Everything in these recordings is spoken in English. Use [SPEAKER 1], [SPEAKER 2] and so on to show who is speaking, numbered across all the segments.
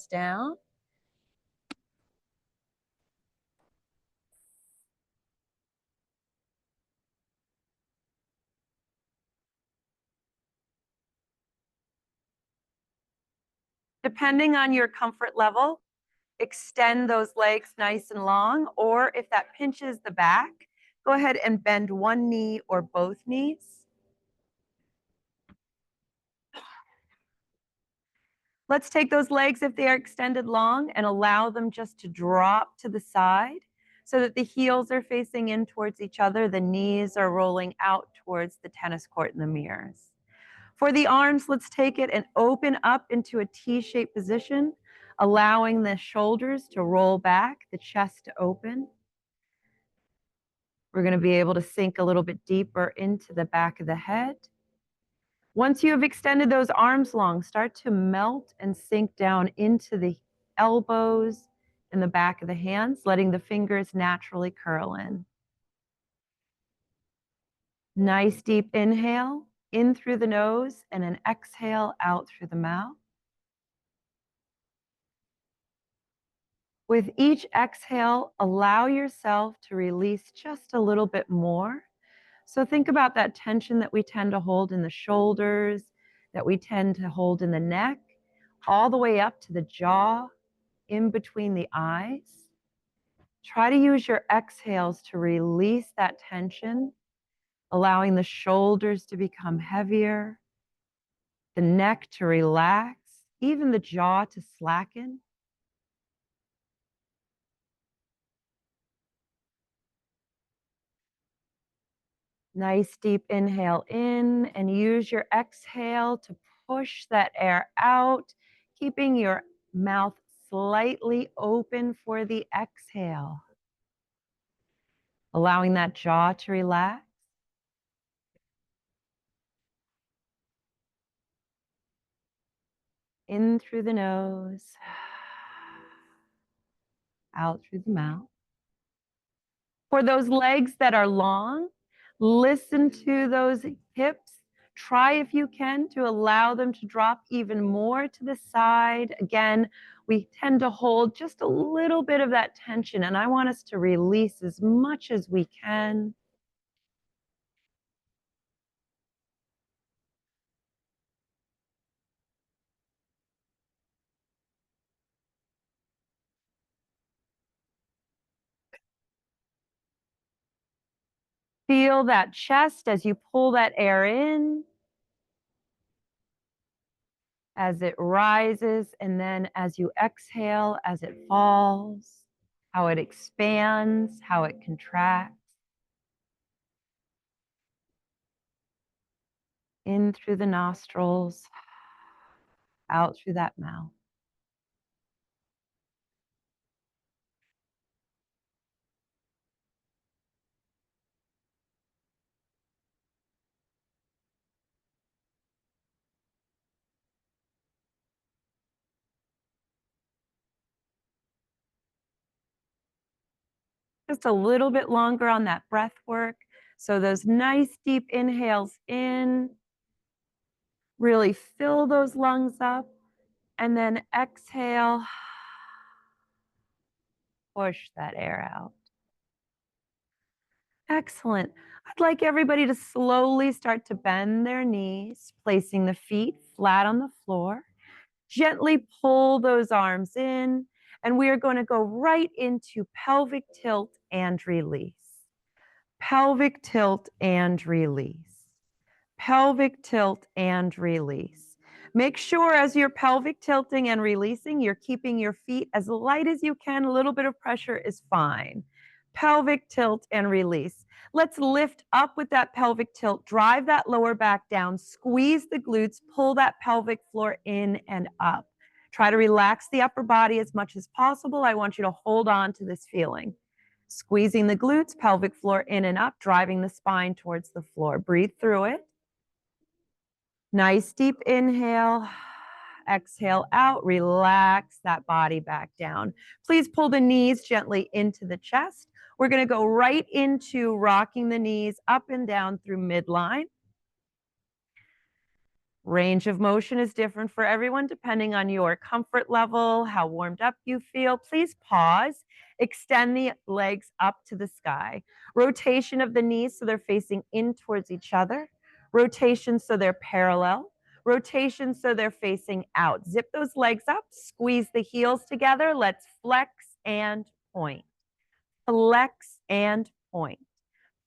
[SPEAKER 1] chest down. Depending on your comfort level, extend those legs nice and long, or if that pinches the back, go ahead and bend one knee or both knees. Let's take those legs, if they are extended long, and allow them just to drop to the side so that the heels are facing in towards each other. The knees are rolling out towards the tennis court and the mirrors. For the arms, let's take it and open up into a T-shaped position, allowing the shoulders to roll back, the chest to open. We're going to be able to sink a little bit deeper into the back of the head. Once you have extended those arms long, start to melt and sink down into the elbows and the back of the hands, letting the fingers naturally curl in. Nice deep inhale, in through the nose, and an exhale out through the mouth. With each exhale, allow yourself to release just a little bit more. So think about that tension that we tend to hold in the shoulders, that we tend to hold in the neck, all the way up to the jaw, in between the eyes. Try to use your exhales to release that tension, allowing the shoulders to become heavier, the neck to relax, even the jaw to slacken. Nice deep inhale in, and use your exhale to push that air out, keeping your mouth slightly open for the exhale. Allowing that jaw to relax. In through the nose, out through the mouth. For those legs that are long, listen to those hips. Try, if you can, to allow them to drop even more to the side. Again, we tend to hold just a little bit of that tension, and I want us to release as much as we can. Feel that chest as you pull that air in, as it rises, and then as you exhale, as it falls, how it expands, how it contracts. In through the nostrils, out through that mouth. Just a little bit longer on that breath work. So those nice deep inhales in, really fill those lungs up, and then exhale, push that air out. Excellent. I'd like everybody to slowly start to bend their knees, placing the feet flat on the floor. Gently pull those arms in, and we are going to go right into pelvic tilt and release. Pelvic tilt and release. Pelvic tilt and release. Make sure as you're pelvic tilting and releasing, you're keeping your feet as light as you can. A little bit of pressure is fine. Pelvic tilt and release. Let's lift up with that pelvic tilt. Drive that lower back down. Squeeze the glutes. Pull that pelvic floor in and up. Try to relax the upper body as much as possible. I want you to hold on to this feeling. Squeezing the glutes, pelvic floor in and up, driving the spine towards the floor. Breathe through it. Nice deep inhale. Exhale out. Relax that body back down. Please pull the knees gently into the chest. We're going to go right into rocking the knees up and down through midline. Range of motion is different for everyone depending on your comfort level, how warmed up you feel. Please pause. Extend the legs up to the sky. Rotation of the knees so they're facing in towards each other. Rotation so they're parallel. Rotation so they're facing out. Zip those legs up. Squeeze the heels together. Let's flex and point. Flex and point.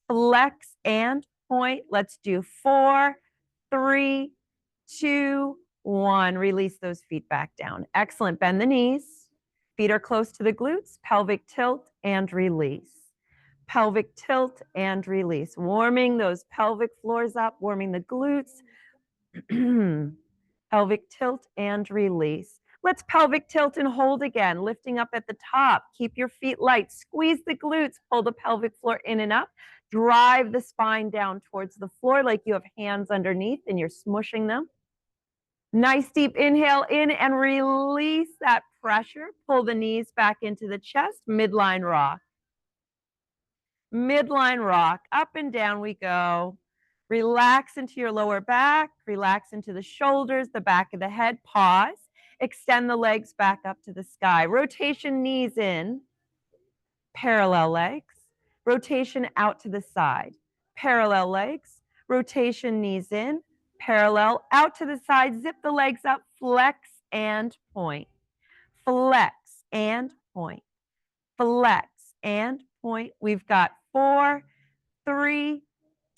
[SPEAKER 1] Flex and point. Let's do 4, 3, 2, 1. Release those feet back down. Excellent. Bend the knees. Feet are close to the glutes. Pelvic tilt and release. Pelvic tilt and release. Warming those pelvic floors up, warming the glutes. Pelvic tilt and release. Let's pelvic tilt and hold again, lifting up at the top. Keep your feet light. Squeeze the glutes. Pull the pelvic floor in and up. Drive the spine down towards the floor like you have hands underneath and you're smushing them. Nice deep inhale in and release that pressure. Pull the knees back into the chest. Midline rock. Midline rock. Up and down we go. Relax into your lower back. Relax into the shoulders, the back of the head. Pause. Extend the legs back up to the sky. Rotation knees in. Parallel legs. Rotation out to the side. Parallel legs. Rotation knees in. Parallel out to the side. Zip the legs up. Flex and point. Flex and point. Flex and point. We've got 4, 3,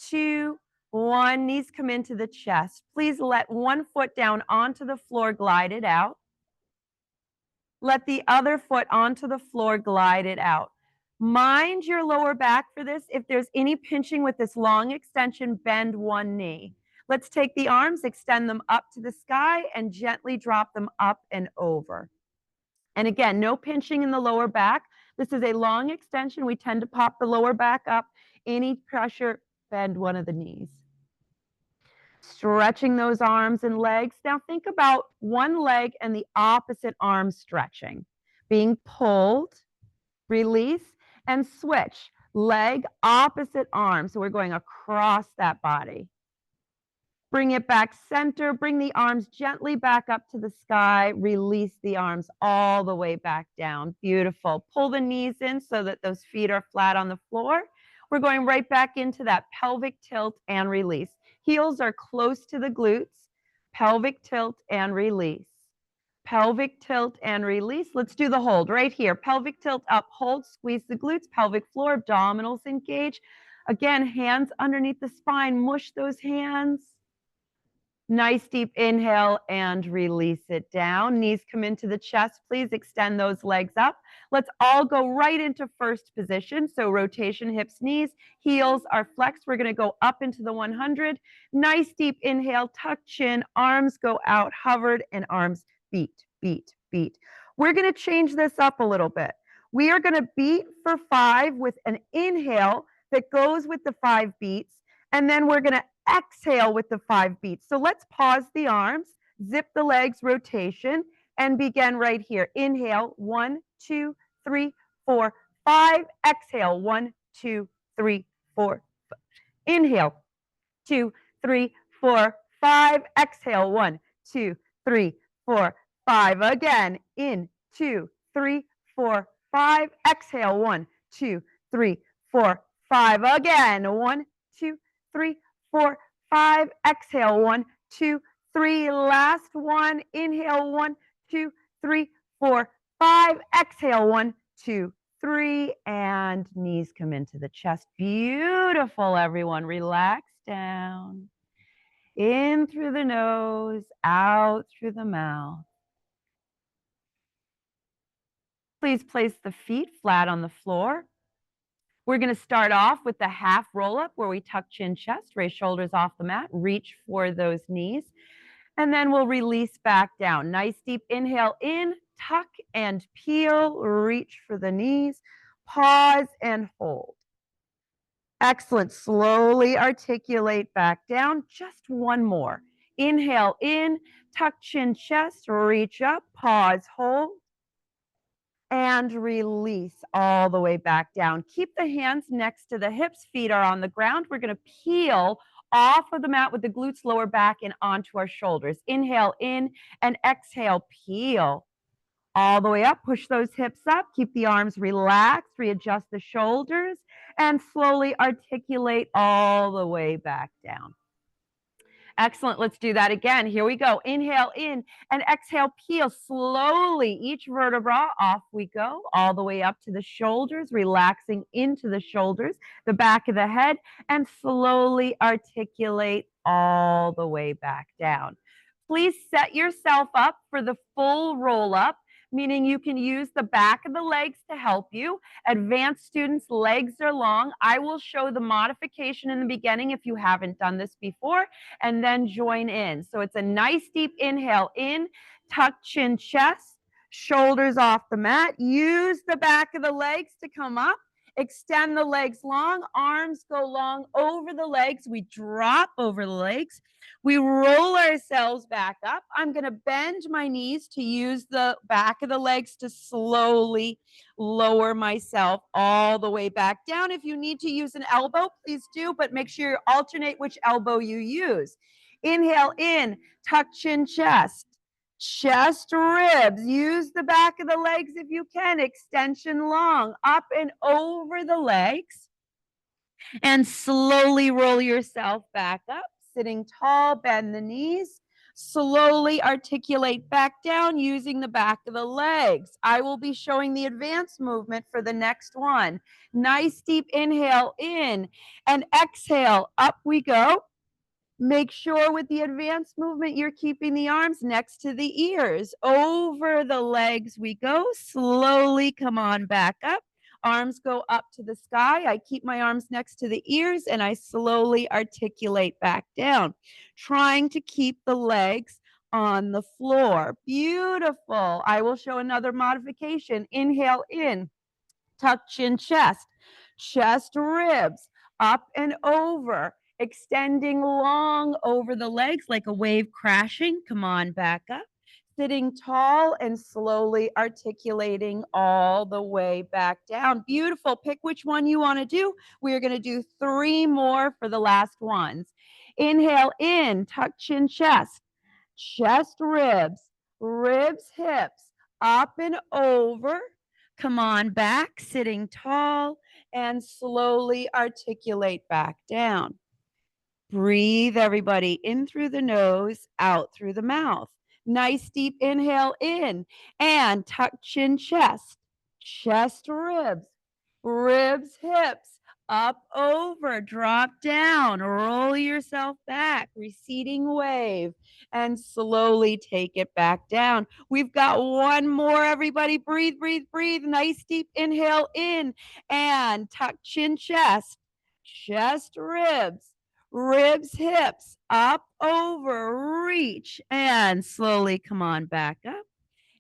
[SPEAKER 1] 2, 1. Knees come into the chest. Please let one foot down onto the floor, glide it out. Let the other foot onto the floor, glide it out. Mind your lower back for this. If there's any pinching with this long extension, bend one knee. Let's take the arms, extend them up to the sky, and gently drop them up and over. And again, no pinching in the lower back. This is a long extension. We tend to pop the lower back up. Any pressure, bend one of the knees. Stretching those arms and legs. Now think about one leg and the opposite arm stretching. Being pulled, release, and switch. Leg, opposite arm. So we're going across that body. Bring it back center. Bring the arms gently back up to the sky. Release the arms all the way back down. Beautiful. Pull the knees in so that those feet are flat on the floor. We're going right back into that pelvic tilt and release. Heels are close to the glutes. Pelvic tilt and release. Pelvic tilt and release. Let's do the hold right here. Pelvic tilt up, hold, squeeze the glutes, pelvic floor, abdominals engage. Again, hands underneath the spine. Mush those hands. Nice deep inhale and release it down. Knees come into the chest. Please extend those legs up. Let's all go right into first position. So rotation, hips, knees, heels are flexed. We're going to go up into the 100. Nice deep inhale, tuck chin, arms go out, hovered, and arms beat, beat, beat. We're going to change this up a little bit. We are going to beat for 5 with an inhale that goes with the 5 beats. And then we're going to exhale with the 5 beats. So let's pause the arms, zip the legs, rotation, and begin right here. Inhale, 1, 2, 3, 4, 5. Exhale, 1, 2, 3, 4. Inhale, 2, 3, 4, 5. Exhale, 1, 2, 3, 4, 5. Again, in, 2, 3, 4, 5. Exhale, 1, 2, 3, 4, 5. Again, 1, 2, 3, 4, 5. Exhale, 1, 2, 3. Last one. Inhale, 1, 2, 3, 4, 5. Exhale, 1, 2, 3. And knees come into the chest. Beautiful, everyone. Relax down. In through the nose, out through the mouth. Please place the feet flat on the floor. We're going to start off with the half roll up where we tuck chin, chest, raise shoulders off the mat, reach for those knees, and then we'll release back down. Nice deep inhale in, tuck and peel, reach for the knees, pause and hold. Excellent. Slowly articulate back down. Just one more. Inhale in, tuck chin, chest, reach up, pause, hold. And release all the way back down. Keep the hands next to the hips. Feet are on the ground. We're going to peel off of the mat with the glutes, lower back, and onto our shoulders. Inhale in and exhale, peel. All the way up, push those hips up, keep the arms relaxed, readjust the shoulders, and slowly articulate all the way back down. Excellent. Let's do that again. Here we go. Inhale in and exhale, peel slowly. Each vertebra, off we go, all the way up to the shoulders, relaxing into the shoulders, the back of the head, and slowly articulate all the way back down. Please set yourself up for the full roll up, meaning you can use the back of the legs to help you. Advanced students' legs are long. I will show the modification in the beginning if you haven't done this before, and then join in. So it's a nice deep inhale in, tuck chin chest, shoulders off the mat. Use the back of the legs to come up. Extend the legs long, arms go long over the legs. We drop over the legs. We roll ourselves back up. I'm going to bend my knees to use the back of the legs to slowly lower myself all the way back down. If you need to use an elbow, please do, but make sure you alternate which elbow you use. Inhale in, tuck chin chest, chest ribs. Use the back of the legs if you can. Extension long, up and over the legs. And slowly roll yourself back up. Sitting tall, bend the knees. Slowly articulate back down using the back of the legs. I will be showing the advanced movement for the next one. Nice deep inhale in and exhale. Up we go. Make sure with the advanced movement, you're keeping the arms next to the ears. Over the legs we go. Slowly come on back up. Arms go up to the sky. I keep my arms next to the ears and I slowly articulate back down, trying to keep the legs on the floor. Beautiful. I will show another modification. Inhale in, tuck chin chest, chest ribs, up and over, extending long over the legs like a wave crashing. Come on back up. Sitting tall and slowly articulating all the way back down. Beautiful. Pick which one you want to do. We are going to do 3 more for the last ones. Inhale in, tuck chin chest, chest ribs, ribs hips, up and over. Come on back, sitting tall, and slowly articulate back down. Breathe, everybody, in through the nose, out through the mouth. Nice deep inhale in and tuck chin chest, chest ribs, ribs hips, up over, drop down, roll yourself back, receding wave, and slowly take it back down. We've got one more, everybody. Breathe, breathe, breathe. Nice deep inhale in and tuck chin chest, chest ribs, ribs, hips, up, over, reach, and slowly come on back up.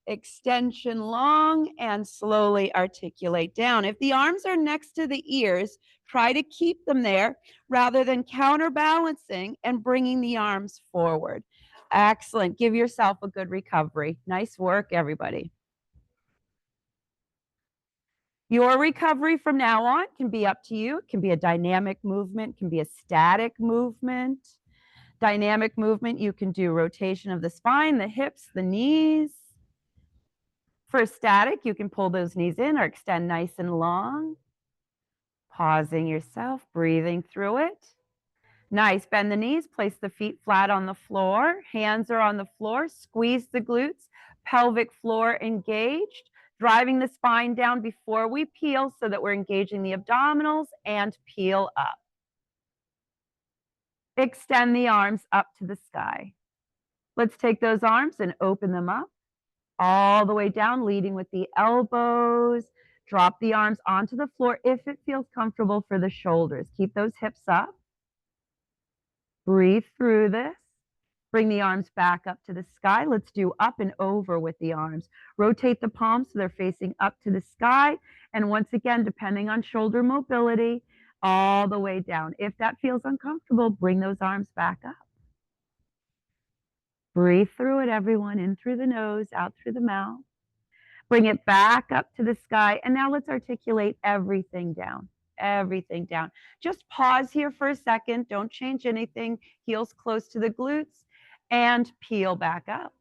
[SPEAKER 1] Extension long and slowly articulate down. If the arms are next to the ears, try to keep them there rather than counterbalancing and bringing the arms forward. Excellent. Give yourself a good recovery. Nice work, everybody. Your recovery from now on can be up to you. It can be a dynamic movement, can be a static movement. Dynamic movement, you can do rotation of the spine, the hips, the knees. For static, you can pull those knees in or extend nice and long. Pausing yourself, breathing through it. Nice. Bend the knees, place the feet flat on the floor. Hands are on the floor. Squeeze the glutes, pelvic floor engaged, driving the spine down before we peel so that we're engaging the abdominals and peel up. Extend the arms up to the sky. Let's take those arms and open them up all the way down, leading with the elbows. Drop the arms onto the floor if it feels comfortable for the shoulders. Keep those hips up. Breathe through this. Bring the arms back up to the sky. Let's do up and over with the arms. Rotate the palms so they're facing up to the sky. And once again, depending on shoulder mobility, all the way down. If that feels uncomfortable, bring those arms back up. Breathe through it, everyone. In through the nose, out through the mouth. Bring it back up to the sky. And now let's articulate everything down. everything down. Just pause here for a second. Don't change anything. Heels close to the glutes and peel back up.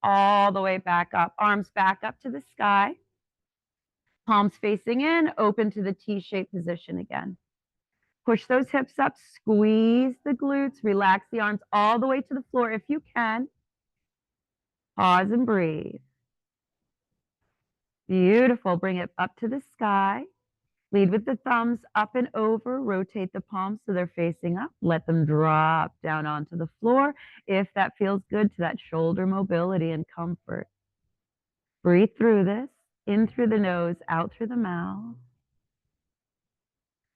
[SPEAKER 1] All the way back up. Arms back up to the sky. Palms facing in, open to the T-shaped position again. Push those hips up, squeeze the glutes, relax the arms all the way to the floor if you can. Pause and breathe. Beautiful. Bring it up to the sky. Lead with the thumbs up and over. Rotate the palms so they're facing up. Let them drop down onto the floor if that feels good to that shoulder mobility and comfort. Breathe through this. In through the nose, out through the mouth.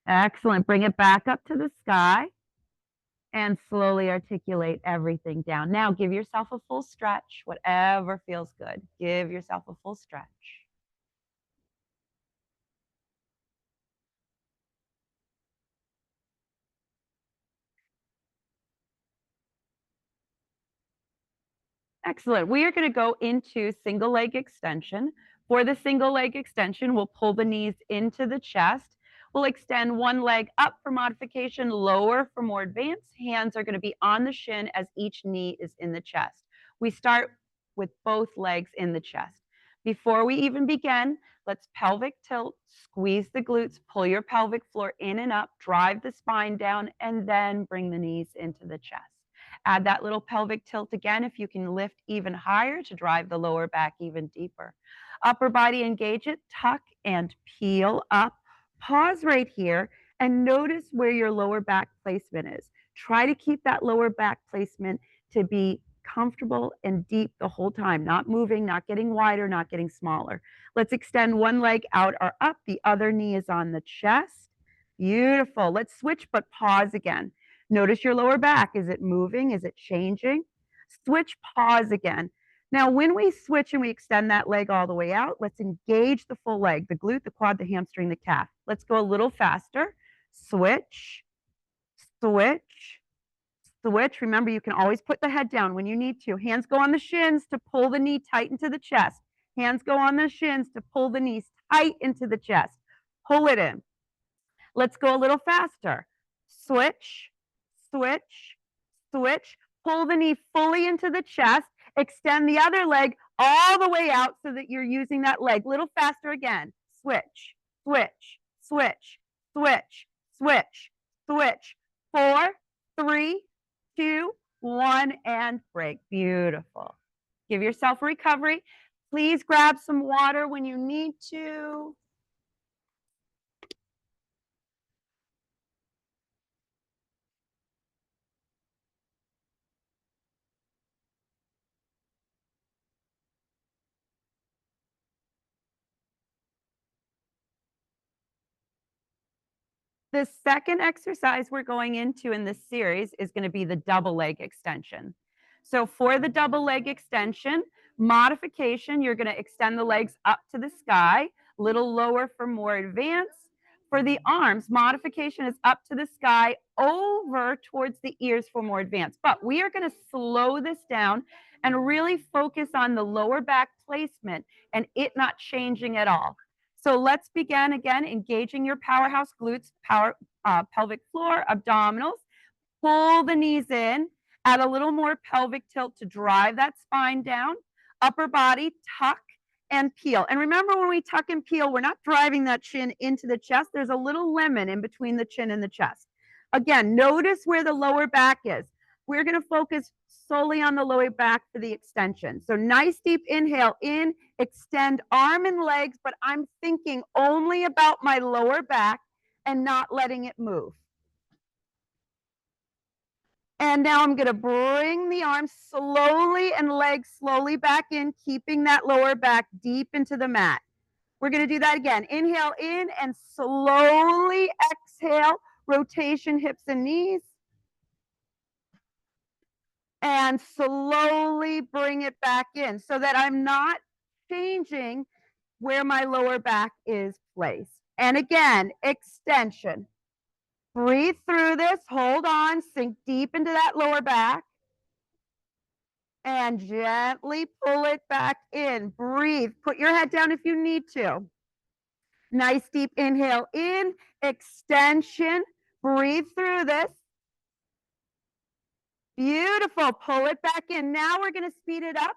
[SPEAKER 1] Excellent. Bring it back up to the sky and slowly articulate everything down. Now give yourself a full stretch, whatever feels good. Give yourself a full stretch. Excellent. We are going to go into single leg extension. For the single leg extension, we'll pull the knees into the chest. We'll extend one leg up for modification, lower for more advanced. Hands are going to be on the shin as each knee is in the chest. We start with both legs in the chest. Before we even begin, let's pelvic tilt, squeeze the glutes, pull your pelvic floor in and up, drive the spine down, and then bring the knees into the chest. Add that little pelvic tilt again if you can lift even higher to drive the lower back even deeper. Upper body, engage it, tuck and peel up. Pause right here and notice where your lower back placement is. Try to keep that lower back placement to be comfortable and deep the whole time, not moving, not getting wider, not getting smaller. Let's extend one leg out or up. The other knee is on the chest. Beautiful. Let's switch, but pause again. Notice your lower back. Is it moving? Is it changing? Switch, pause again. Now, when we switch and we extend that leg all the way out, let's engage the full leg, the glute, the quad, the hamstring, the calf. Let's go a little faster. Switch, switch, switch. Remember, you can always put the head down when you need to. Hands go on the shins to pull the knee tight into the chest. Hands go on the shins to pull the knees tight into the chest. Pull it in. Let's go a little faster. Switch, switch, switch. Pull the knee fully into the chest. Extend the other leg all the way out so that you're using that leg. Little faster again. Switch, switch, switch, switch, switch, switch. 4, 3, 2, 1, and break. Beautiful. Give yourself a recovery. Please grab some water when you need to. The second exercise we're going into in this series is going to be the double leg extension. So for the double leg extension, modification, you're going to extend the legs up to the sky, a little lower for more advanced. For the arms, modification is up to the sky, over towards the ears for more advanced. But we are going to slow this down and really focus on the lower back placement and it not changing at all. So let's begin again, engaging your powerhouse glutes, pelvic floor, abdominals. Pull the knees in, add a little more pelvic tilt to drive that spine down. Upper body, tuck and peel. And remember, when we tuck and peel, we're not driving that chin into the chest. There's a little lemon in between the chin and the chest. Again, notice where the lower back is. We're going to focus solely on the lower back for the extension. So nice deep inhale in, extend arm and legs, but I'm thinking only about my lower back and not letting it move. And now I'm going to bring the arms slowly and legs slowly back in, keeping that lower back deep into the mat. We're going to do that again. Inhale in and slowly exhale, rotation hips and knees. And slowly bring it back in so that I'm not changing where my lower back is placed. And again, extension. Breathe through this, hold on, sink deep into that lower back. And gently pull it back in. Breathe, put your head down if you need to. Nice deep inhale in, extension. Breathe through this. Beautiful. Pull it back in. Now we're going to speed it up.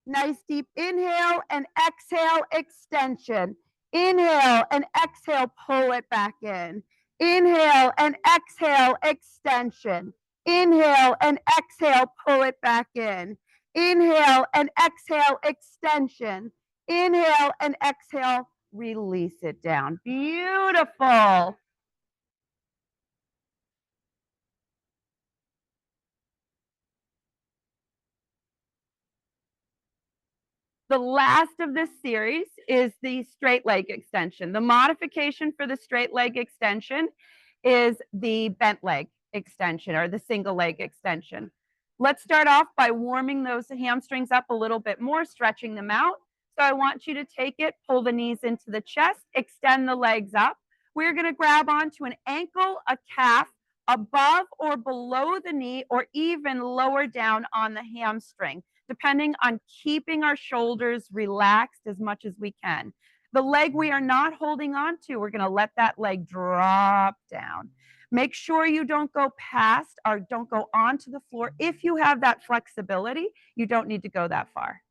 [SPEAKER 1] Nice deep inhale and exhale, extension. Inhale and exhale, pull it back in. Inhale and exhale, extension. Inhale and exhale, pull it back in. Inhale and exhale, extension. Inhale and exhale, release it down. Beautiful. The last of this series is the straight leg extension. The modification for the straight leg extension is the bent leg extension or the single leg extension. Let's start off by warming those hamstrings up a little bit more, stretching them out. So I want you to take it, pull the knees into the chest, extend the legs up. We're going to grab onto an ankle, a calf, above or below the knee, or even lower down on the hamstring, depending on keeping our shoulders relaxed as much as we can. The leg we are not holding on to, we're going to let that leg drop down. Make sure you don't go past or don't go onto the floor. If you have that flexibility, you don't need to go that far.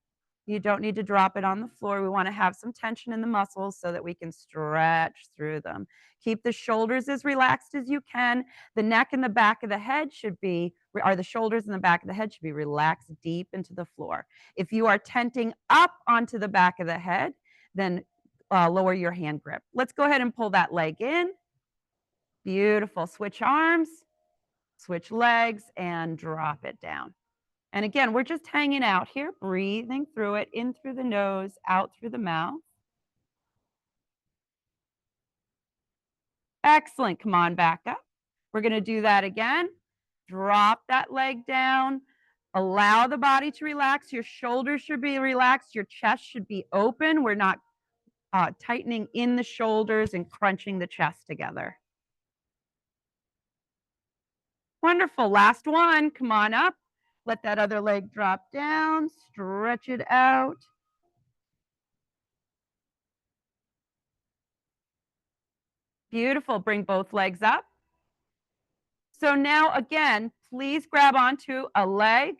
[SPEAKER 1] You don't need to drop it on the floor. We want to have some tension in the muscles so that we can stretch through them. Keep the shoulders as relaxed as you can. The neck and the back of the head should be, or the shoulders and the back of the head should be relaxed deep into the floor. If you are tenting up onto the back of the head, then lower your hand grip. Let's go ahead and pull that leg in. Beautiful. Switch arms, switch legs, and drop it down. And again, we're just hanging out here, breathing through it, in through the nose, out through the mouth. Excellent. Come on back up. We're going to do that again. Drop that leg down. Allow the body to relax. Your shoulders should be relaxed. Your chest should be open. We're not tightening in the shoulders and crunching the chest together. Wonderful. Last one. Come on up. Let that other leg drop down. Stretch it out. Beautiful. Bring both legs up. So now again, please grab onto a leg,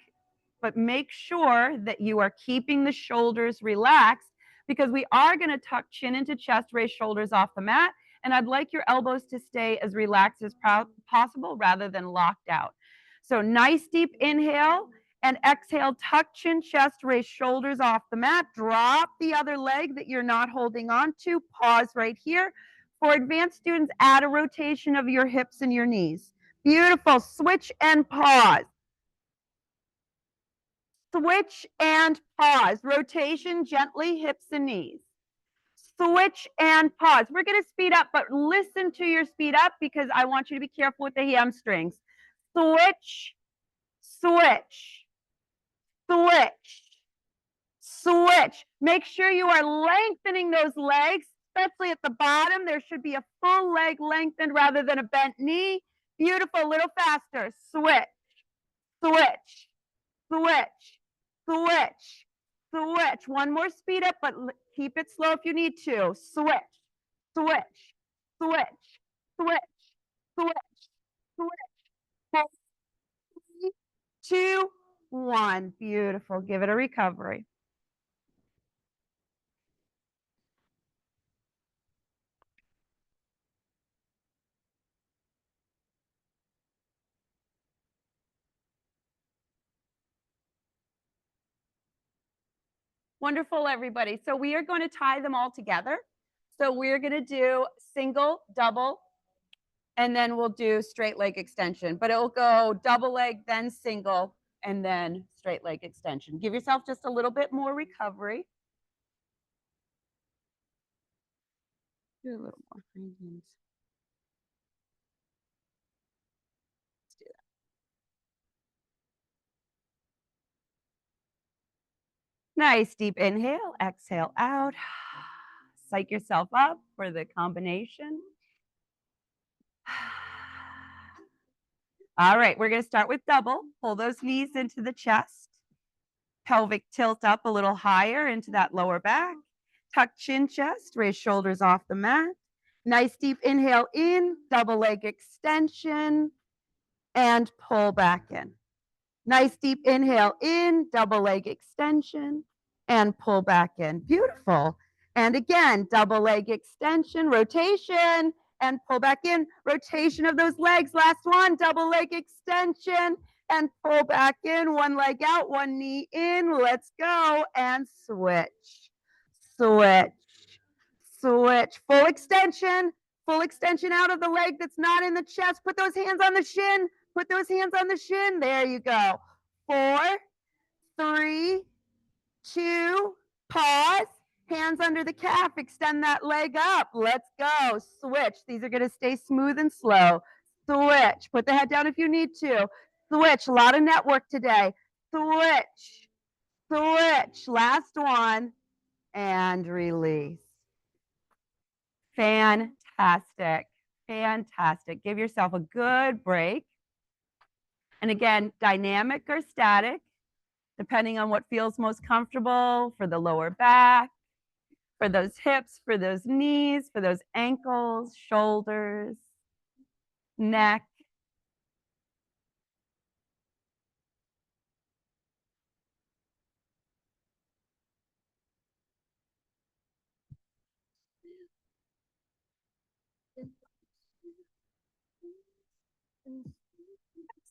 [SPEAKER 1] but make sure that you are keeping the shoulders relaxed because we are going to tuck chin into chest, raise shoulders off the mat. And I'd like your elbows to stay as relaxed as possible rather than locked out. So nice deep inhale and exhale, tuck chin, chest, raise shoulders off the mat. Drop the other leg that you're not holding on to. Pause right here. For advanced students, add a rotation of your hips and your knees. Beautiful. Switch and pause. Switch and pause. Rotation gently, hips and knees. Switch and pause. We're going to speed up, but listen to your speed up because I want you to be careful with the hamstrings. Switch, switch, switch, switch. Make sure you are lengthening those legs, especially at the bottom. There should be a full leg lengthened rather than a bent knee. Beautiful. A little faster. Switch, switch, switch, switch, switch. One more speed up, but keep it slow if you need to. Switch, switch, switch, switch, switch, switch. 3, 2, 1. Beautiful. Give it a recovery. Wonderful, everybody. So we are going to tie them all together. So we're going to do single, double, and then we'll do straight leg extension. But it will go double leg, then single, and then straight leg extension. Give yourself just a little bit more recovery. Do a little more. Let's do that. Nice deep inhale, exhale out. Psych yourself up for the combination. All right, we're going to start with double. Pull those knees into the chest. Pelvic tilt up a little higher into that lower back. Tuck chin, chest, raise shoulders off the mat. Nice deep inhale in, double leg extension, and pull back in. Nice deep inhale in, double leg extension, and pull back in. Beautiful. And again, double leg extension, rotation, and pull back in. Rotation of those legs. Last one, double leg extension, and pull back in. One leg out, one knee in. Let's go. And switch. Switch. Switch. Full extension. Full extension out of the leg that's not in the chest. Put those hands on the shin. Put those hands on the shin. There you go. 4, 3, 2, pause. Hands under the calf. Extend that leg up. Let's go. Switch. These are going to stay smooth and slow. Switch. Put the head down if you need to. Switch. A lot of network today. Switch. Switch. Last one. And release. Fantastic. Fantastic. Give yourself a good break. And again, dynamic or static, depending on what feels most comfortable for the lower back, for those hips, for those knees, for those ankles, shoulders, neck.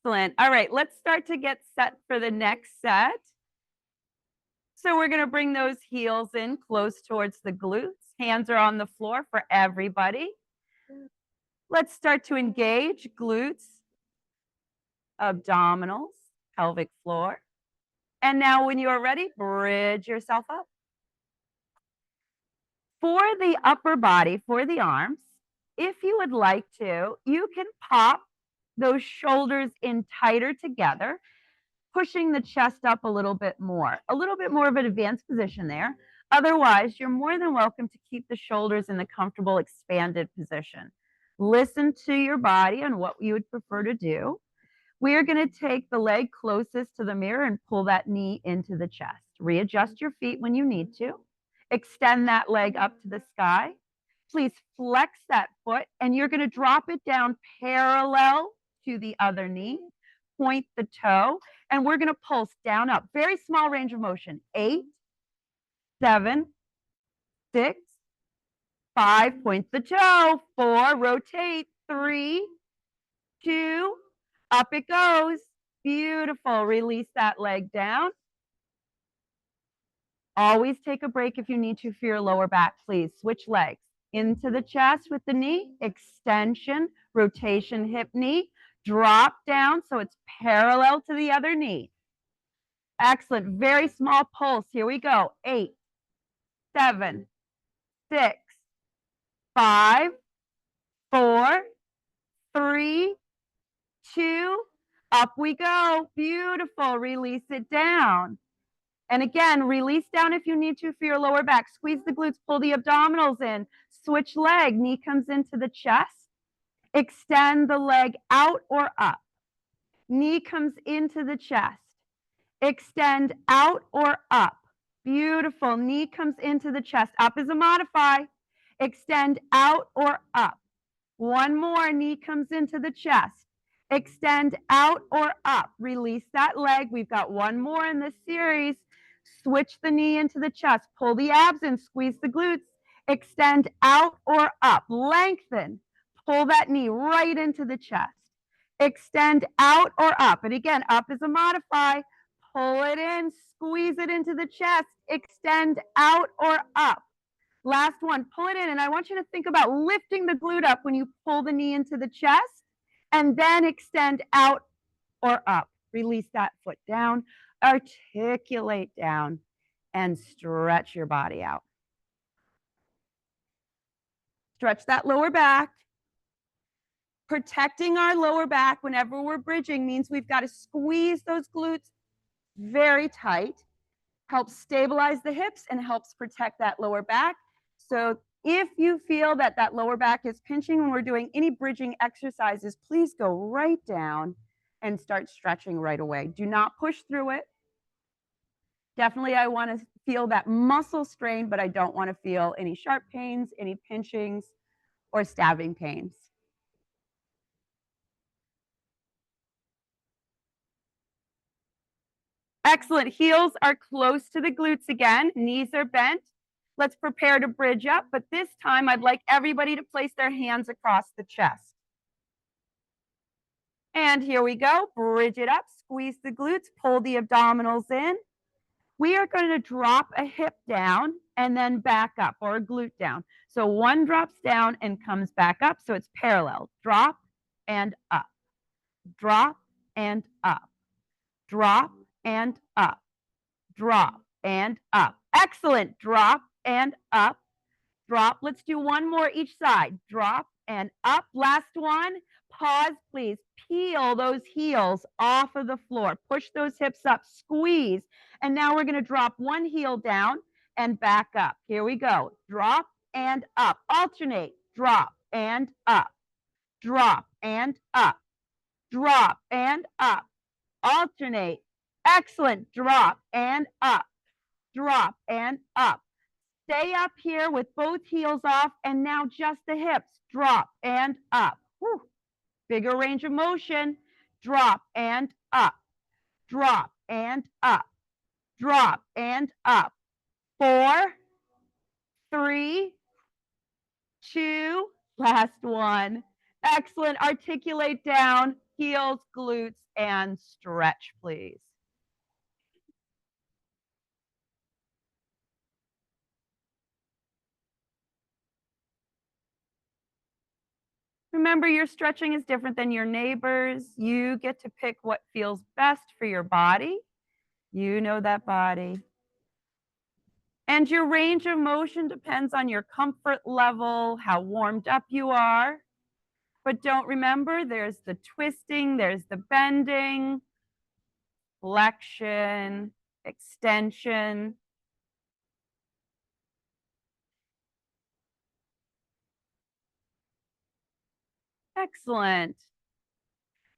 [SPEAKER 1] Excellent. All right, let's start to get set for the next set. So we're going to bring those heels in close towards the glutes. Hands are on the floor for everybody. Let's start to engage glutes, abdominals, pelvic floor. And now when you are ready, bridge yourself up. For the upper body, for the arms, if you would like to, you can pop those shoulders in tighter together, pushing the chest up a little bit more of an advanced position there. Otherwise, you're more than welcome to keep the shoulders in the comfortable expanded position. Listen to your body and what you would prefer to do. We are going to take the leg closest to the mirror and pull that knee into the chest. Readjust your feet when you need to. Extend that leg up to the sky. Please flex that foot, and you're going to drop it down parallel to the other knee. Point the toe, and we're going to pulse down, up. Very small range of motion. 8, 7, 6, 5. Point the toe. 4. Rotate. 3, 2. Up it goes. Beautiful. Release that leg down. Always take a break if you need to for your lower back, please. Switch legs. Into the chest with the knee, extension, rotation, hip knee. Drop down so it's parallel to the other knee. Excellent. Very small pulse. Here we go. 8, 7, 6, 5, 4, 3, 2. Up we go. Beautiful. Release it down. And again, release down if you need to for your lower back. Squeeze the glutes, pull the abdominals in. Switch leg. Knee comes into the chest. Extend the leg out or up. Knee comes into the chest. Extend out or up. Beautiful. Knee comes into the chest. Up is a modify. Extend out or up. One more. Knee comes into the chest. Extend out or up. Release that leg. We've got one more in this series. Switch the knee into the chest. Pull the abs in. Squeeze the glutes. Extend out or up. Lengthen. Pull that knee right into the chest. Extend out or up. And again, up is a modify. Pull it in. Squeeze it into the chest. Extend out or up. Last one. Pull it in. And I want you to think about lifting the glute up when you pull the knee into the chest. And then extend out or up. Release that foot down. Articulate down. And stretch your body out. Stretch that lower back. Protecting our lower back whenever we're bridging means we've got to squeeze those glutes very tight. Helps stabilize the hips and helps protect that lower back. So if you feel that that lower back is pinching when we're doing any bridging exercises, please go right down and start stretching right away. Do not push through it. Definitely, I want to feel that muscle strain, but I don't want to feel any sharp pains, any pinchings,
[SPEAKER 2] or stabbing pains. Excellent. Heels are close to the glutes again. Knees are bent. Let's prepare to bridge up, but this time I'd like everybody to place their hands across the chest. And here we go. Bridge it up, squeeze the glutes, pull the abdominals in. We are going to drop a hip down and then back up, or a glute down. So one drops down and comes back up, so it's parallel. Drop and up, drop and up, drop and up, drop and up. Excellent. Drop and up, drop. Let's do one more each side. Drop and up. Last one. Pause, please. Peel those heels off of the floor. Push those hips up. Squeeze. And now we're going to drop one heel down and back up. Here we go. Drop and up. Alternate. Drop and up. Drop and up. Drop and up. Alternate. Excellent. Drop and up. Drop and up. Stay up here with both heels off, and now just the hips. Drop and up. Whew. Bigger range of motion. Drop and up. Drop and up. Drop and up. 4, 3, 2, last one. Excellent. Articulate down, heels, glutes, and stretch, please. Remember, your stretching is different than your neighbors. You get to pick what feels best for your body. You know that body. And your range of motion depends on your comfort level, how warmed up you are. But don't remember, there's the twisting, there's the bending, flexion, extension. Excellent.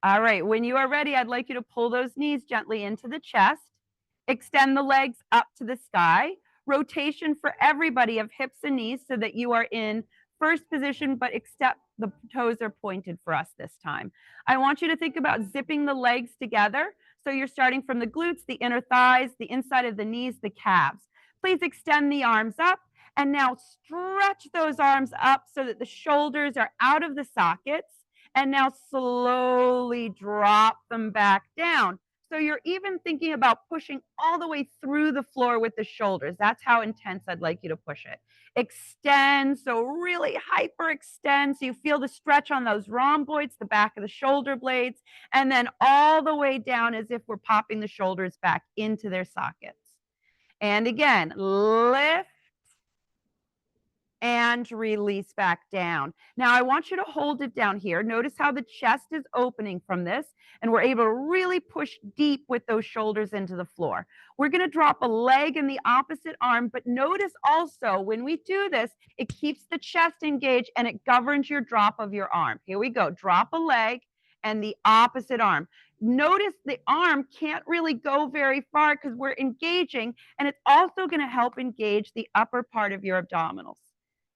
[SPEAKER 2] All right, when you are ready, I'd like you to pull those knees gently into the chest. Extend the legs up to the sky. Rotation for everybody of hips and knees so that you are in first position, but except the toes are pointed for us this time. I want you to think about zipping the legs together. So you're starting from the glutes, the inner thighs, the inside of the knees, the calves. Please extend the arms up and now stretch those arms up so that the shoulders are out of the sockets. And now slowly drop them back down. So you're even thinking about pushing all the way through the floor with the shoulders. That's how intense I'd like you to push it. Extend, so really hyperextend, so you feel the stretch on those rhomboids, the back of the shoulder blades, and then all the way down as if we're popping the shoulders back into their sockets. And again, lift and release back down. Now I want you to hold it down here. Notice how the chest is opening from this, and we're able to really push deep with those shoulders into the floor. We're going to drop a leg in the opposite arm, but notice also when we do this, it keeps the chest engaged and it governs your drop of your arm. Here we go. Drop a leg and the opposite arm. Notice the arm can't really go very far because we're engaging, and it's also going to help engage the upper part of your abdominals.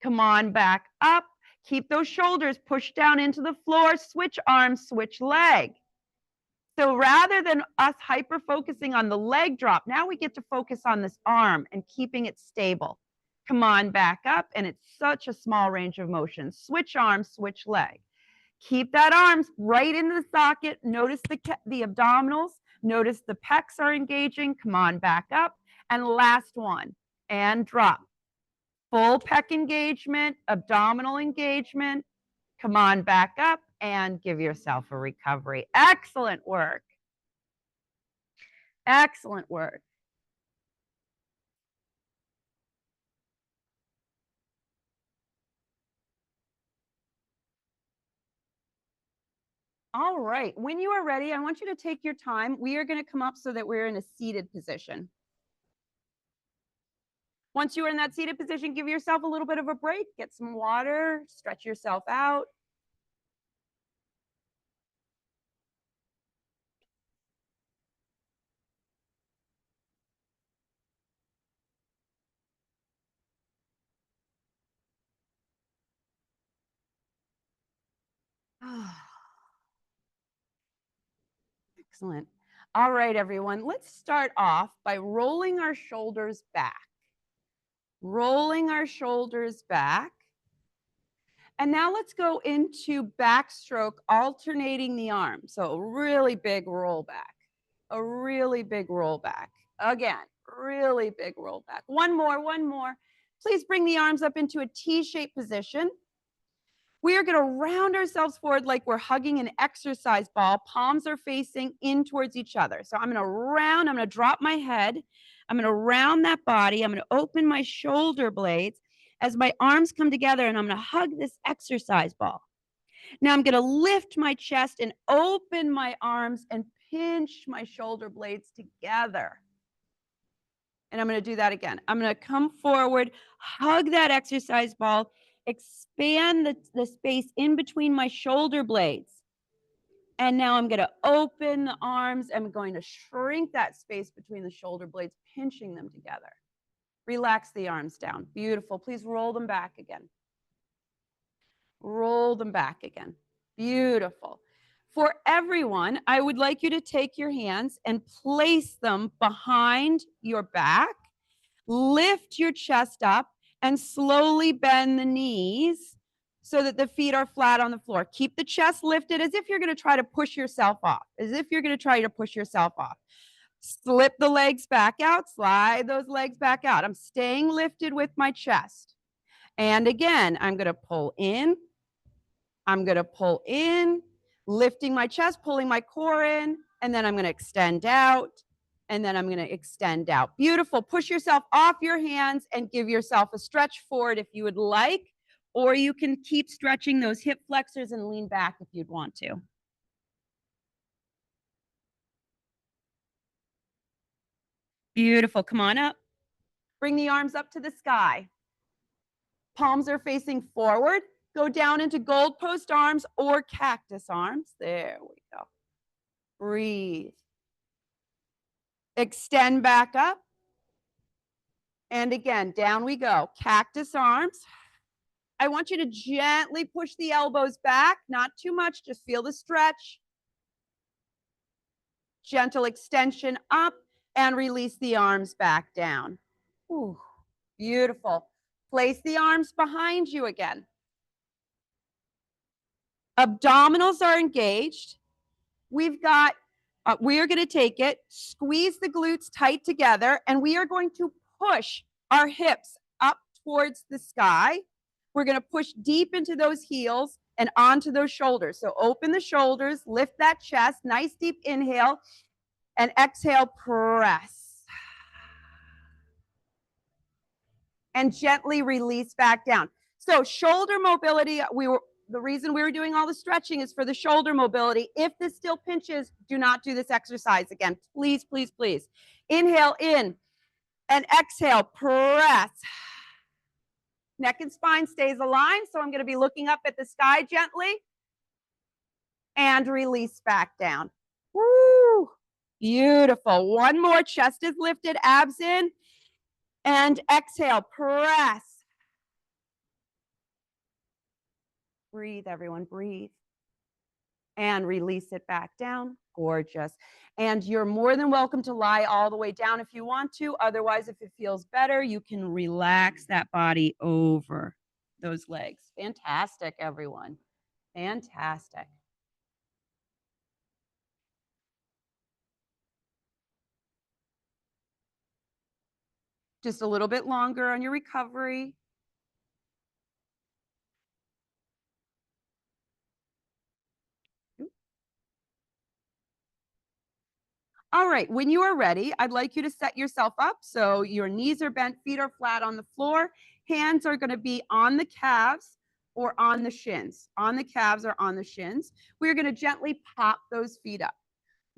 [SPEAKER 2] Come on back up. Keep those shoulders pushed down into the floor. Switch arm, switch leg. So rather than us hyper focusing on the leg drop, now we get to focus on this arm and keeping it stable. Come on back up, and it's such a small range of motion. Switch arm, switch leg. Keep that arms right in the socket. Notice the abdominals. Notice the pecs are engaging. Come on back up. And last one, and drop. Full pec engagement, abdominal engagement. Come on back up and give yourself a recovery. Excellent work. Excellent work. All right, when you are ready, I want you to take your time. We are going to come up so that we're in a seated position. Once you are in that seated position, give yourself a little bit of a break, get some water, stretch yourself out. Excellent. All right, everyone, let's start off by rolling our shoulders back. Rolling our shoulders back. And now let's go into backstroke, alternating the arms. So a really big roll back, a really big roll back. Again, really big roll back. One more, one more. Please bring the arms up into a T-shaped position. We are going to round ourselves forward like we're hugging an exercise ball. Palms are facing in towards each other. So I'm going to round, I'm going to drop my head. I'm going to round that body. I'm going to open my shoulder blades as my arms come together, and I'm going to hug this exercise ball. Now I'm going to lift my chest and open my arms and pinch my shoulder blades together. And I'm going to do that again. I'm going to come forward, hug that exercise ball, expand the space in between my shoulder blades. And now I'm going to open the arms. I'm going to shrink that space between the shoulder blades, pinching them together. Relax the arms down. Beautiful. Please roll them back again. Roll them back again. Beautiful. For everyone, I would like you to take your hands and place them behind your back. Lift your chest up and slowly bend the knees so that the feet are flat on the floor. Keep the chest lifted as if you're going to try to push yourself off, as if you're going to try to push yourself off. Slip the legs back out, slide those legs back out. I'm staying lifted with my chest. And again, I'm going to pull in. I'm going to pull in, lifting my chest, pulling my core in, and then I'm going to extend out. And then I'm going to extend out. Beautiful. Push yourself off your hands and give yourself a stretch forward if you would like, or you can keep stretching those hip flexors and lean back if you'd want to. Beautiful. Come on up. Bring the arms up to the sky. Palms are facing forward. Go down into gold post arms or cactus arms. There we go. Breathe. Extend back up. And again, down we go. Cactus arms. I want you to gently push the elbows back, not too much, just feel the stretch. Gentle extension up and release the arms back down. Ooh, beautiful. Place the arms behind you again. Abdominals are engaged. We are going to take it, squeeze the glutes tight together, and we are going to push our hips up towards the sky. We're going to push deep into those heels and onto those shoulders. So open the shoulders, lift that chest, nice deep inhale, and exhale, press. And gently release back down. So shoulder mobility, the reason we were doing all the stretching is for the shoulder mobility. If this still pinches, do not do this exercise again. Please, please, please. Inhale in and exhale, press. Neck and spine stays aligned, so I'm going to be looking up at the sky gently and release back down. Woo! Beautiful. One more, chest is lifted, abs in, and exhale, press. Breathe, everyone, breathe. And release it back down. Gorgeous. And you're more than welcome to lie all the way down if you want to. Otherwise, if it feels better, you can relax that body over those legs. Fantastic, everyone. Fantastic. Just a little bit longer on your recovery. All right, when you are ready, I'd like you to set yourself up so your knees are bent, feet are flat on the floor. Hands are going to be on the calves or on the shins. On the calves or on the shins. We're going to gently pop those feet up.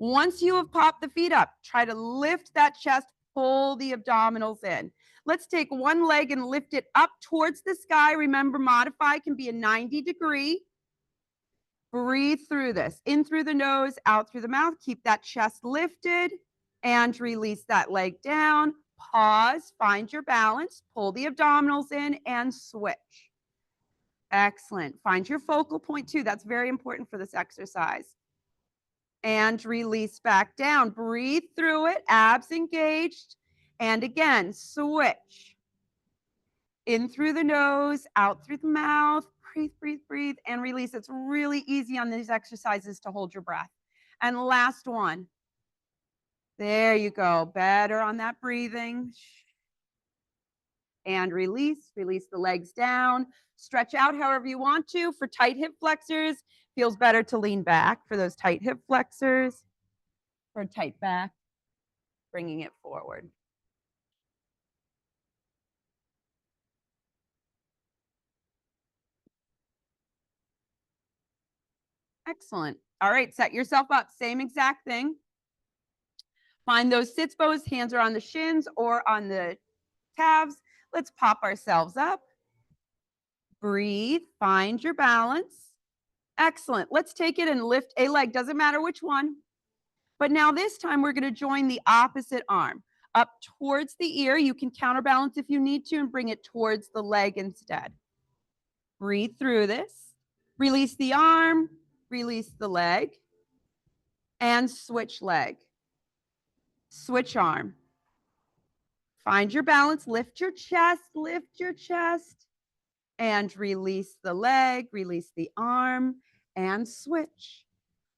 [SPEAKER 2] Once you have popped the feet up, try to lift that chest, pull the abdominals in. Let's take one leg and lift it up towards the sky. Remember, modify can be a 90-degree. Breathe through this. In through the nose, out through the mouth. Keep that chest lifted and release that leg down. Pause, find your balance, pull the abdominals in and switch. Excellent. Find your focal point too. That's very important for this exercise. And release back down. Breathe through it, abs engaged. And again, switch. In through the nose, out through the mouth. Breathe, breathe, breathe, and release. It's really easy on these exercises to hold your breath. And last one. There you go. Better on that breathing. And release. Release the legs down. Stretch out however you want to. For tight hip flexors, feels better to lean back for those tight hip flexors. For tight back, bringing it forward. Excellent. All right, set yourself up. Same exact thing. Find those sits bows. Hands are on the shins or on the calves. Let's pop ourselves up. Breathe. Find your balance. Excellent. Let's take it and lift a leg. Doesn't matter which one. But now this time we're going to join the opposite arm up towards the ear. You can counterbalance if you need to and bring it towards the leg instead. Breathe through this. Release the arm. Release the leg. And switch leg. Switch arm. Find your balance. Lift your chest. Lift your chest. And release the leg. Release the arm. And switch.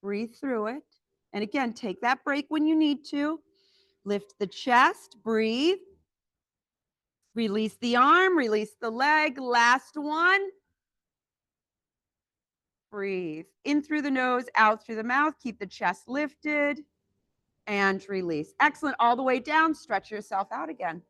[SPEAKER 2] Breathe through it. And again, take that break when you need to. Lift the chest. Breathe. Release the arm. Release the leg. Last one. Breathe. In through the nose, out through the mouth. Keep the chest lifted. And release. Excellent. All the way down. Stretch yourself out again.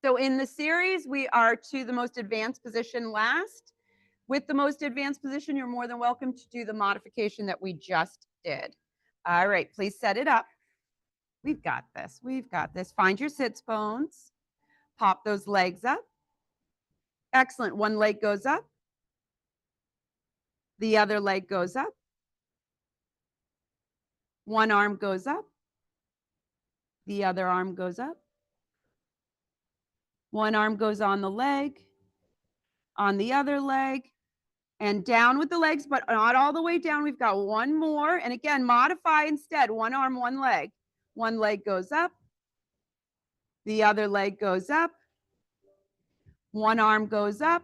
[SPEAKER 2] So in the series, we are to the most advanced position last. With the most advanced position, you're more than welcome to do the modification that we just did. All right, please set it up. We've got this. We've got this. Find your sits bones. Pop those legs up. Excellent. One leg goes up. The other leg goes up. One arm goes up. The other arm goes up. One arm goes on the leg, on the other leg, and down with the legs, but not all the way down. We've got one more. And again, modify instead. One arm, one leg. One leg goes up. The other leg goes up. One arm goes up.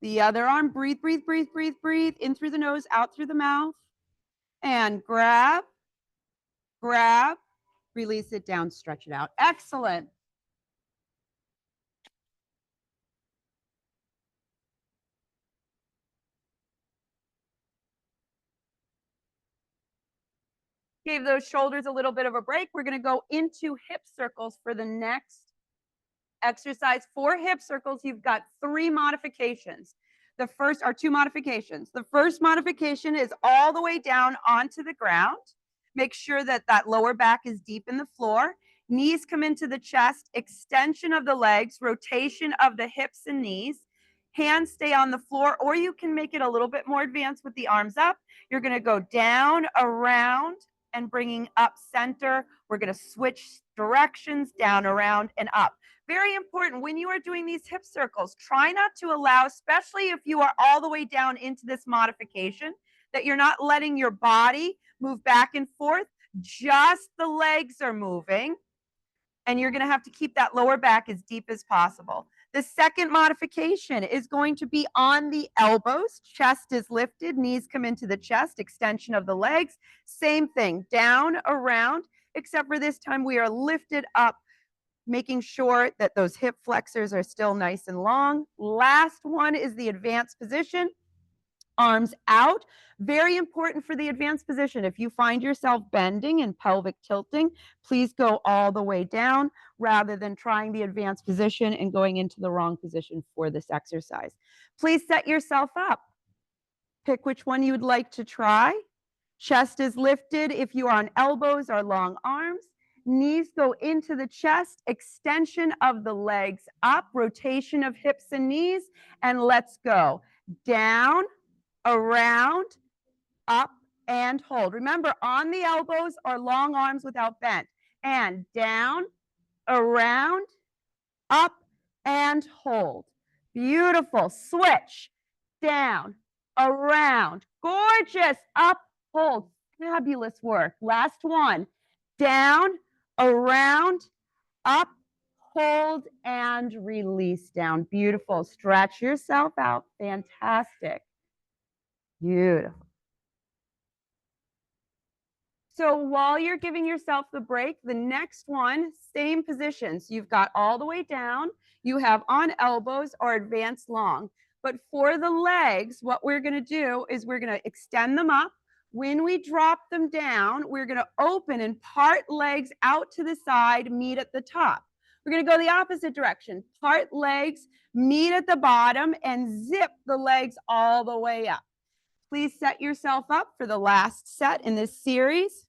[SPEAKER 2] The other arm. Breathe, breathe, breathe, breathe, breathe. In through the nose, out through the mouth. And grab, grab, release it down, stretch it out. Excellent. Gave those shoulders a little bit of a break. We're going to go into hip circles for the next exercise. For hip circles, you've got 3 modifications. The first are 2 modifications. The first modification is all the way down onto the ground. Make sure that that lower back is deep in the floor. Knees come into the chest, extension of the legs, rotation of the hips and knees. Hands stay on the floor, or you can make it a little bit more advanced with the arms up. You're going to go down, around, and bringing up center. We're going to switch directions, down, around, and up. Very important when you are doing these hip circles, try not to allow, especially if you are all the way down into this modification, that you're not letting your body move back and forth. Just the legs are moving, and you're going to have to keep that lower back as deep as possible. The second modification is going to be on the elbows. Chest is lifted, knees come into the chest, extension of the legs. Same thing, down, around, except for this time we are lifted up, making sure that those hip flexors are still nice and long. Last one is the advanced position. Arms out. Very important for the advanced position. If you find yourself bending and pelvic tilting, please go all the way down rather than trying the advanced position and going into the wrong position for this exercise. Please set yourself up. Pick which one you would like to try. Chest is lifted if you are on elbows or long arms. Knees go into the chest, extension of the legs up, rotation of hips and knees, and let's go. Down, around, up, and hold. Remember, on the elbows or long arms without bend. And down, around, up, and hold. Beautiful. Switch. Down, around. Gorgeous. Up, hold. Fabulous work. Last one. Down, around, up, hold, and release down. Beautiful. Stretch yourself out. Fantastic. Beautiful. So while you're giving yourself the break, the next one, same positions. You've got all the way down. You have on elbows or advanced long. But for the legs, what we're going to do is we're going to extend them up. When we drop them down, we're going to open and part legs out to the side, meet at the top. We're going to go the opposite direction. Part legs, meet at the bottom, and zip the legs all the way up. Please set yourself up for the last set in this series.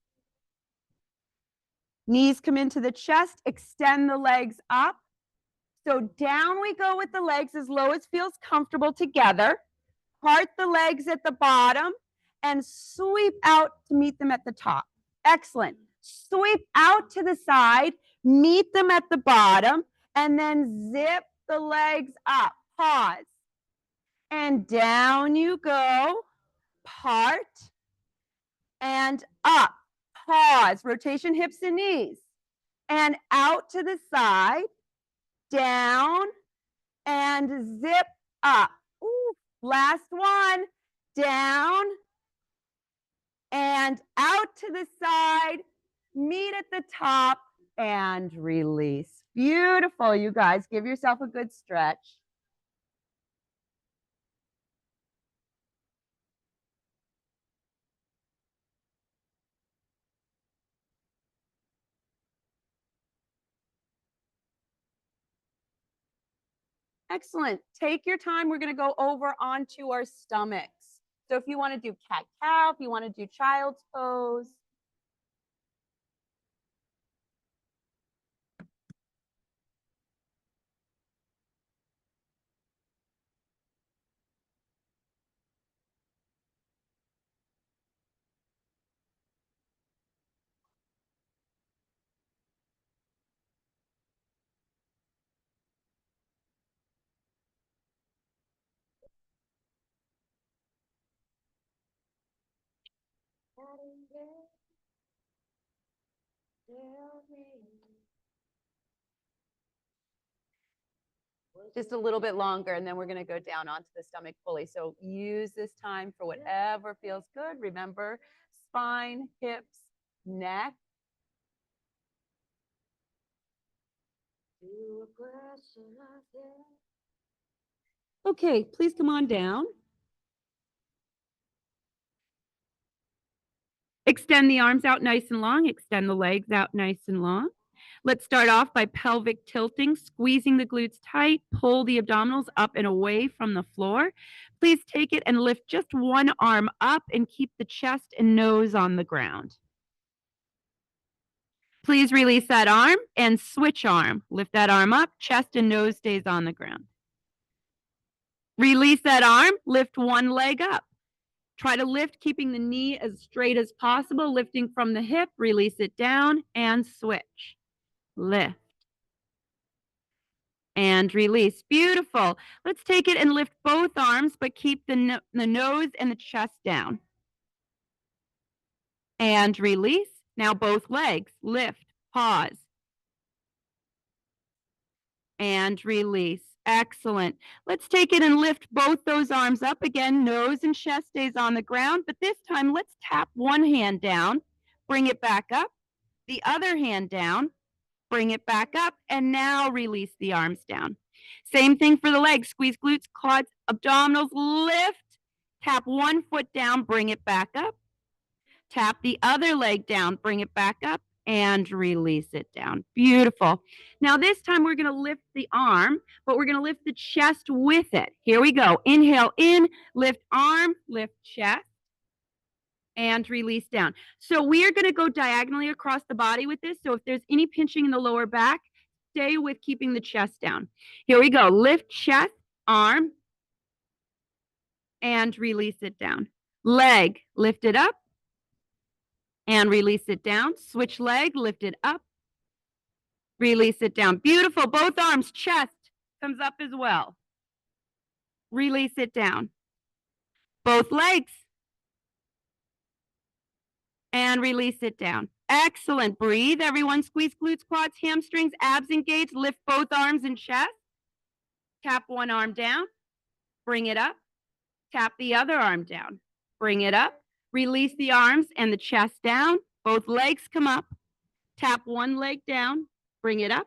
[SPEAKER 2] Knees come into the chest, extend the legs up. So down we go with the legs as low as feels comfortable together. Part the legs at the bottom and sweep out to meet them at the top. Excellent. Sweep out to the side, meet them at the bottom, and then zip the legs up. Pause. And down you go. Part and up. Pause. Rotation hips and knees. And out to the side, down, and zip up. Ooh, last one. Down, and out to the side, meet at the top, and release. Beautiful, you guys. Give yourself a good stretch. Excellent. Take your time. We're going to go over onto our stomachs. So if you want to do cat-cow, if you want to do child's pose. Just a little bit longer, and then we're going to go down onto the stomach fully. So use this time for whatever feels good. Remember, spine, hips, neck. Okay, please come on down. Extend the arms out nice and long. Extend the legs out nice and long. Let's start off by pelvic tilting, squeezing the glutes tight, pull the abdominals up and away from the floor. Please take it and lift just one arm up and keep the chest and nose on the ground. Please release that arm and switch arm. Lift that arm up, chest and nose stays on the ground. Release that arm, lift one leg up. Try to lift, keeping the knee as straight as possible, lifting from the hip, release it down and switch. Lift. And release. Beautiful. Let's take it and lift both arms, but keep the nose and the chest down. And release. Now both legs. Lift. Pause. And release. Excellent. Let's take it and lift both those arms up again. Nose and chest stays on the ground, but this time let's tap one hand down, bring it back up, the other hand down, bring it back up, and now release the arms down. Same thing for the legs. Squeeze glutes, quads, abdominals, lift, tap one foot down, bring it back up, tap the other leg down, bring it back up, and release it down. Beautiful. Now this time we're going to lift the arm, but we're going to lift the chest with it. Here we go. Inhale in, lift arm, lift chest, and release down. So we are going to go diagonally across the body with this. So if there's any pinching in the lower back, stay with keeping the chest down. Here we go. Lift chest, arm, and release it down. Leg, lift it up, and release it down. Switch leg, lift it up, release it down. Beautiful. Both arms, chest comes up as well. Release it down. Both legs. And release it down. Excellent. Breathe. Everyone squeeze glutes, quads, hamstrings, abs engaged. Lift both arms and chest. Tap one arm down. Bring it up. Tap the other arm down. Bring it up. Release the arms and the chest down. Both legs come up. Tap one leg down. Bring it up.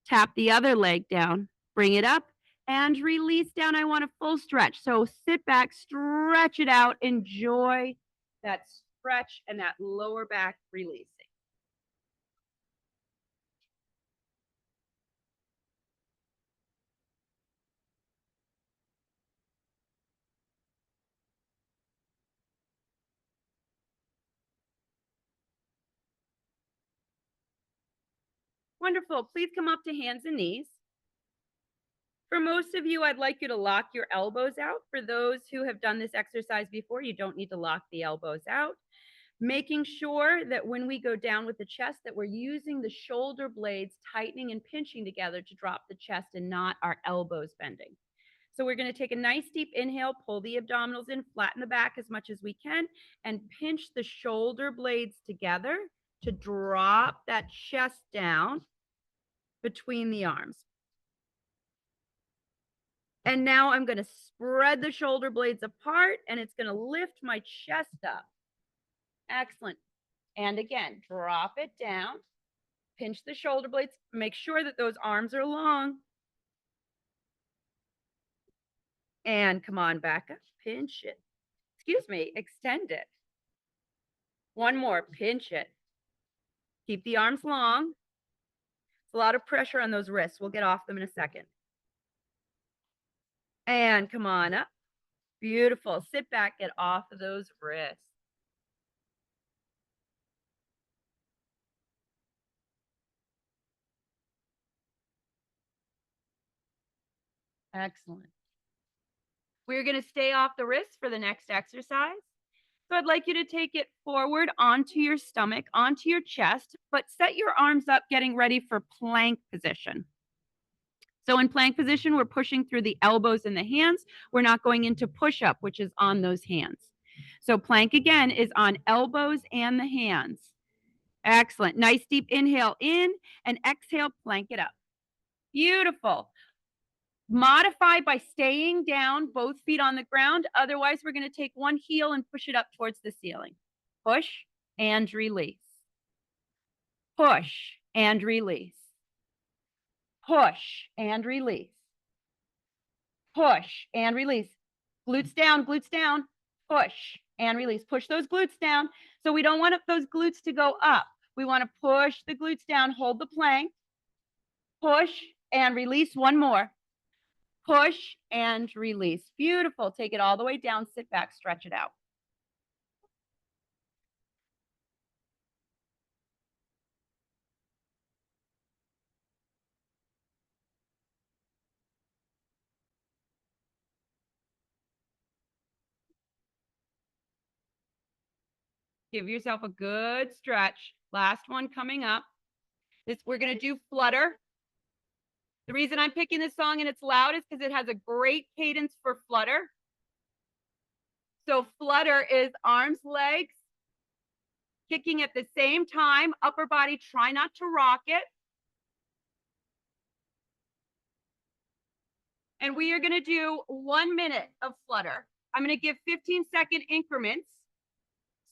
[SPEAKER 2] Tap the other leg down. Bring it up. And release down. I want a full stretch. So sit back, stretch it out. Enjoy that stretch and that lower back releasing. Wonderful. Please come up to hands and knees. For most of you, I'd like you to lock your elbows out. For those who have done this exercise before, you don't need to lock the elbows out. Making sure that when we go down with the chest, that we're using the shoulder blades tightening and pinching together to drop the chest and not our elbows bending. So we're going to take a nice deep inhale, pull the abdominals in, flatten the back as much as we can, and pinch the shoulder blades together to drop that chest down between the arms. And now I'm going to spread the shoulder blades apart, and it's going to lift my chest up. Excellent. And again, drop it down, pinch the shoulder blades, make sure that those arms are long. And come on back up, pinch it. Excuse me, extend it. One more, pinch it. Keep the arms long. It's a lot of pressure on those wrists. We'll get off them in a second. And come on up. Beautiful. Sit back, get off of those wrists. Excellent. We're going to stay off the wrists for the next exercise. So I'd like you to take it forward onto your stomach, onto your chest, but set your arms up, getting ready for plank position. So in plank position, we're pushing through the elbows and the hands. We're not going into push-up, which is on those hands. So plank again is on elbows and the hands. Excellent. Nice deep inhale in and exhale, plank it up. Beautiful. Modify by staying down, both feet on the ground. Otherwise, we're going to take one heel and push it up towards the ceiling. Push and release. Push and release. Push and release. Push and release. Glutes down, push and release. Push those glutes down. So we don't want those glutes to go up. We want to push the glutes down, hold the plank, push and release. One more. Push and release. Beautiful. Take it all the way down, sit back, stretch it out. Give yourself a good stretch. Last one coming up. We're going to do flutter. The reason I'm picking this song and it's loud is because it has a great cadence for flutter. So flutter is arms, legs, kicking at the same time, upper body, try not to rock it. And we are going to do 1 minute of flutter. I'm going to give 15-second increments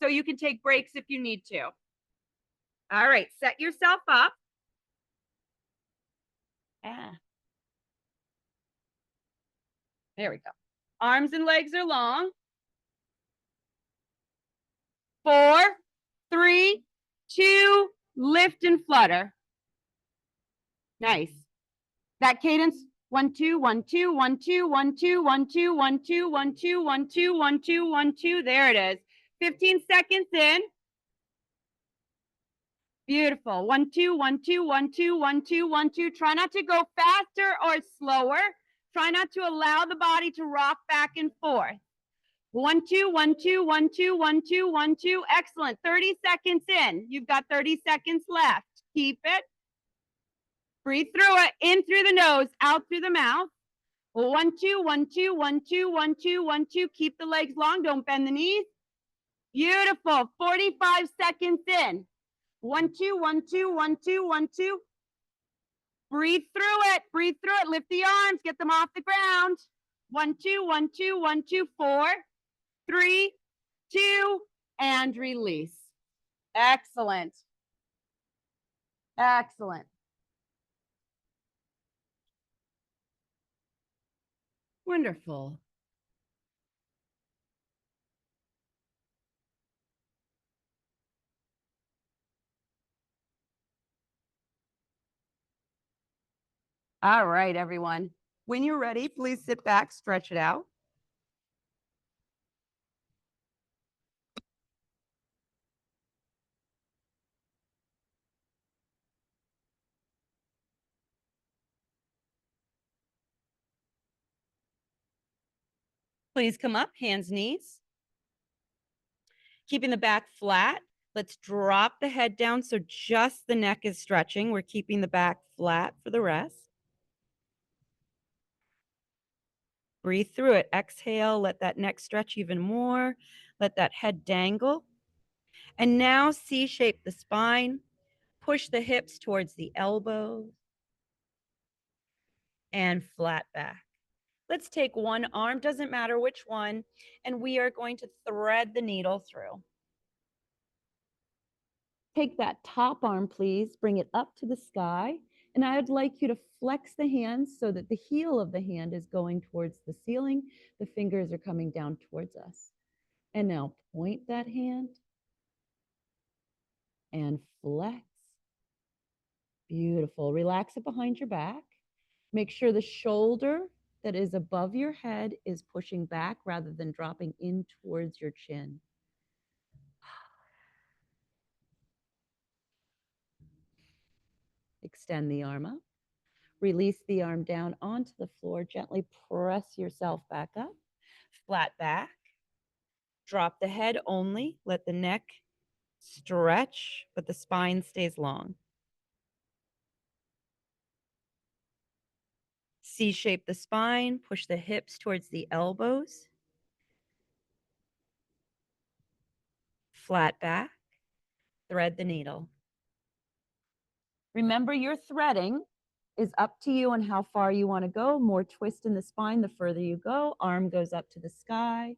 [SPEAKER 2] so you can take breaks if you need to. All right, set yourself up. There we go. Arms and legs are long. 4, 3, 2, lift and flutter. Nice. That cadence, 1, 2, 1, 2, 1, 2, 1, 2, 1, 2, 1, 2, 1, 2, 1, 2, 1, 2, 1, 2. There it is. 15 seconds in. Beautiful. 1, 2, 1, 2, 1, 2, 1, 2, 1, 2. Try not to go faster or slower. Try not to allow the body to rock back and forth. 1, 2, 1, 2, 1, 2, 1, 2, 1, 2. Excellent. 30 seconds in. You've got 30 seconds left. Keep it. Breathe through it. In through the nose, out through the mouth. 1, 2, 1, 2, 1, 2, 1, 2, 1, 2. Keep the legs long. Don't bend the knees. Beautiful. 45 seconds in. 1, 2, 1, 2, 1, 2, 1, 2. Breathe through it. Breathe through it. Lift the arms. Get them off the ground. 1, 2, 1, 2, 1, 2, 4, 3, 2, and release. Excellent. Excellent. Wonderful. All right, everyone. When you're ready, please sit back, stretch it out. Please come up, hands, knees. Keeping the back flat. Let's drop the head down so just the neck is stretching. We're keeping the back flat for the rest. Breathe through it. Exhale, let that neck stretch even more. Let that head dangle. And now C-shape the spine. Push the hips towards the elbows. And flat back. Let's take one arm, doesn't matter which one, and we are going to thread the needle through. Take that top arm, please, bring it up to the sky, and I would like you to flex the hands so that the heel of the hand is going towards the ceiling. The fingers are coming down towards us. And now point that hand and flex. Beautiful. Relax it behind your back. Make sure the shoulder that is above your head is pushing back rather than dropping in towards your chin. Extend the arm up. Release the arm down onto the floor. Gently press yourself back up. Flat back. Drop the head only. Let the neck stretch, but the spine stays long. C-shape the spine. Push the hips towards the elbows. Flat back. Thread the needle. Remember, your threading is up to you on how far you want to go. More twist in the spine the further you go. Arm goes up to the sky.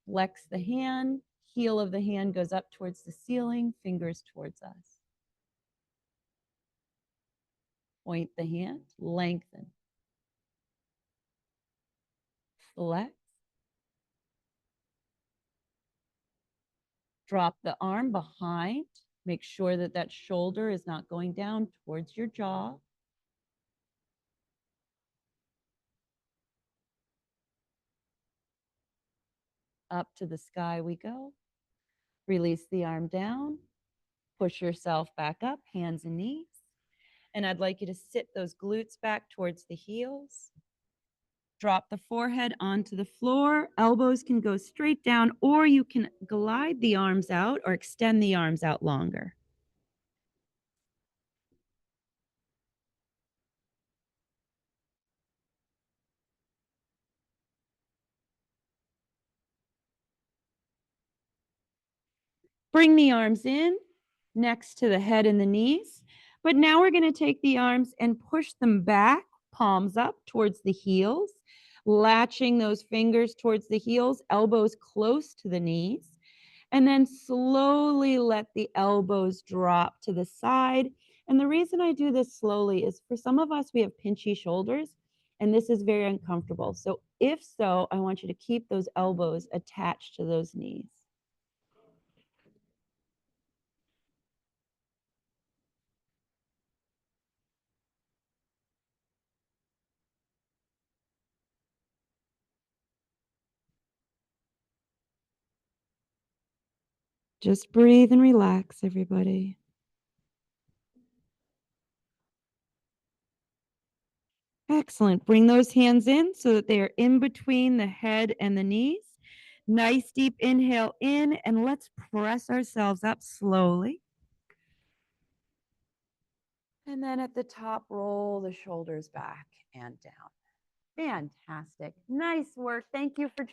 [SPEAKER 2] Flex the hand. Heel of the hand goes up towards the ceiling. Fingers towards us. Point the hand. Lengthen. Flex. Drop the arm behind. Make sure that that shoulder is not going down towards your jaw. Up to the sky we go. Release the arm down. Push yourself back up, hands and knees. And I'd like you to sit those glutes back towards the heels. Drop the forehead onto the floor. Elbows can go straight down, or you can glide the arms out or extend the arms out longer. Bring the arms in next to the head and the knees. But now we're going to take the arms and push them back, palms up towards the heels, latching those fingers towards the heels, elbows close to the knees. And then slowly let the elbows drop to the side. And the reason I do this slowly is for some of us, we have pinchy shoulders, and this is very uncomfortable. So if so, I want you to keep those elbows attached to those knees. Just breathe and relax, everybody. Excellent. Bring those hands in so that they are in between the head and the knees.
[SPEAKER 1] Nice deep inhale in, and let's press ourselves up slowly. And then at the top, roll the shoulders back and down. Fantastic. Nice work. Thank you for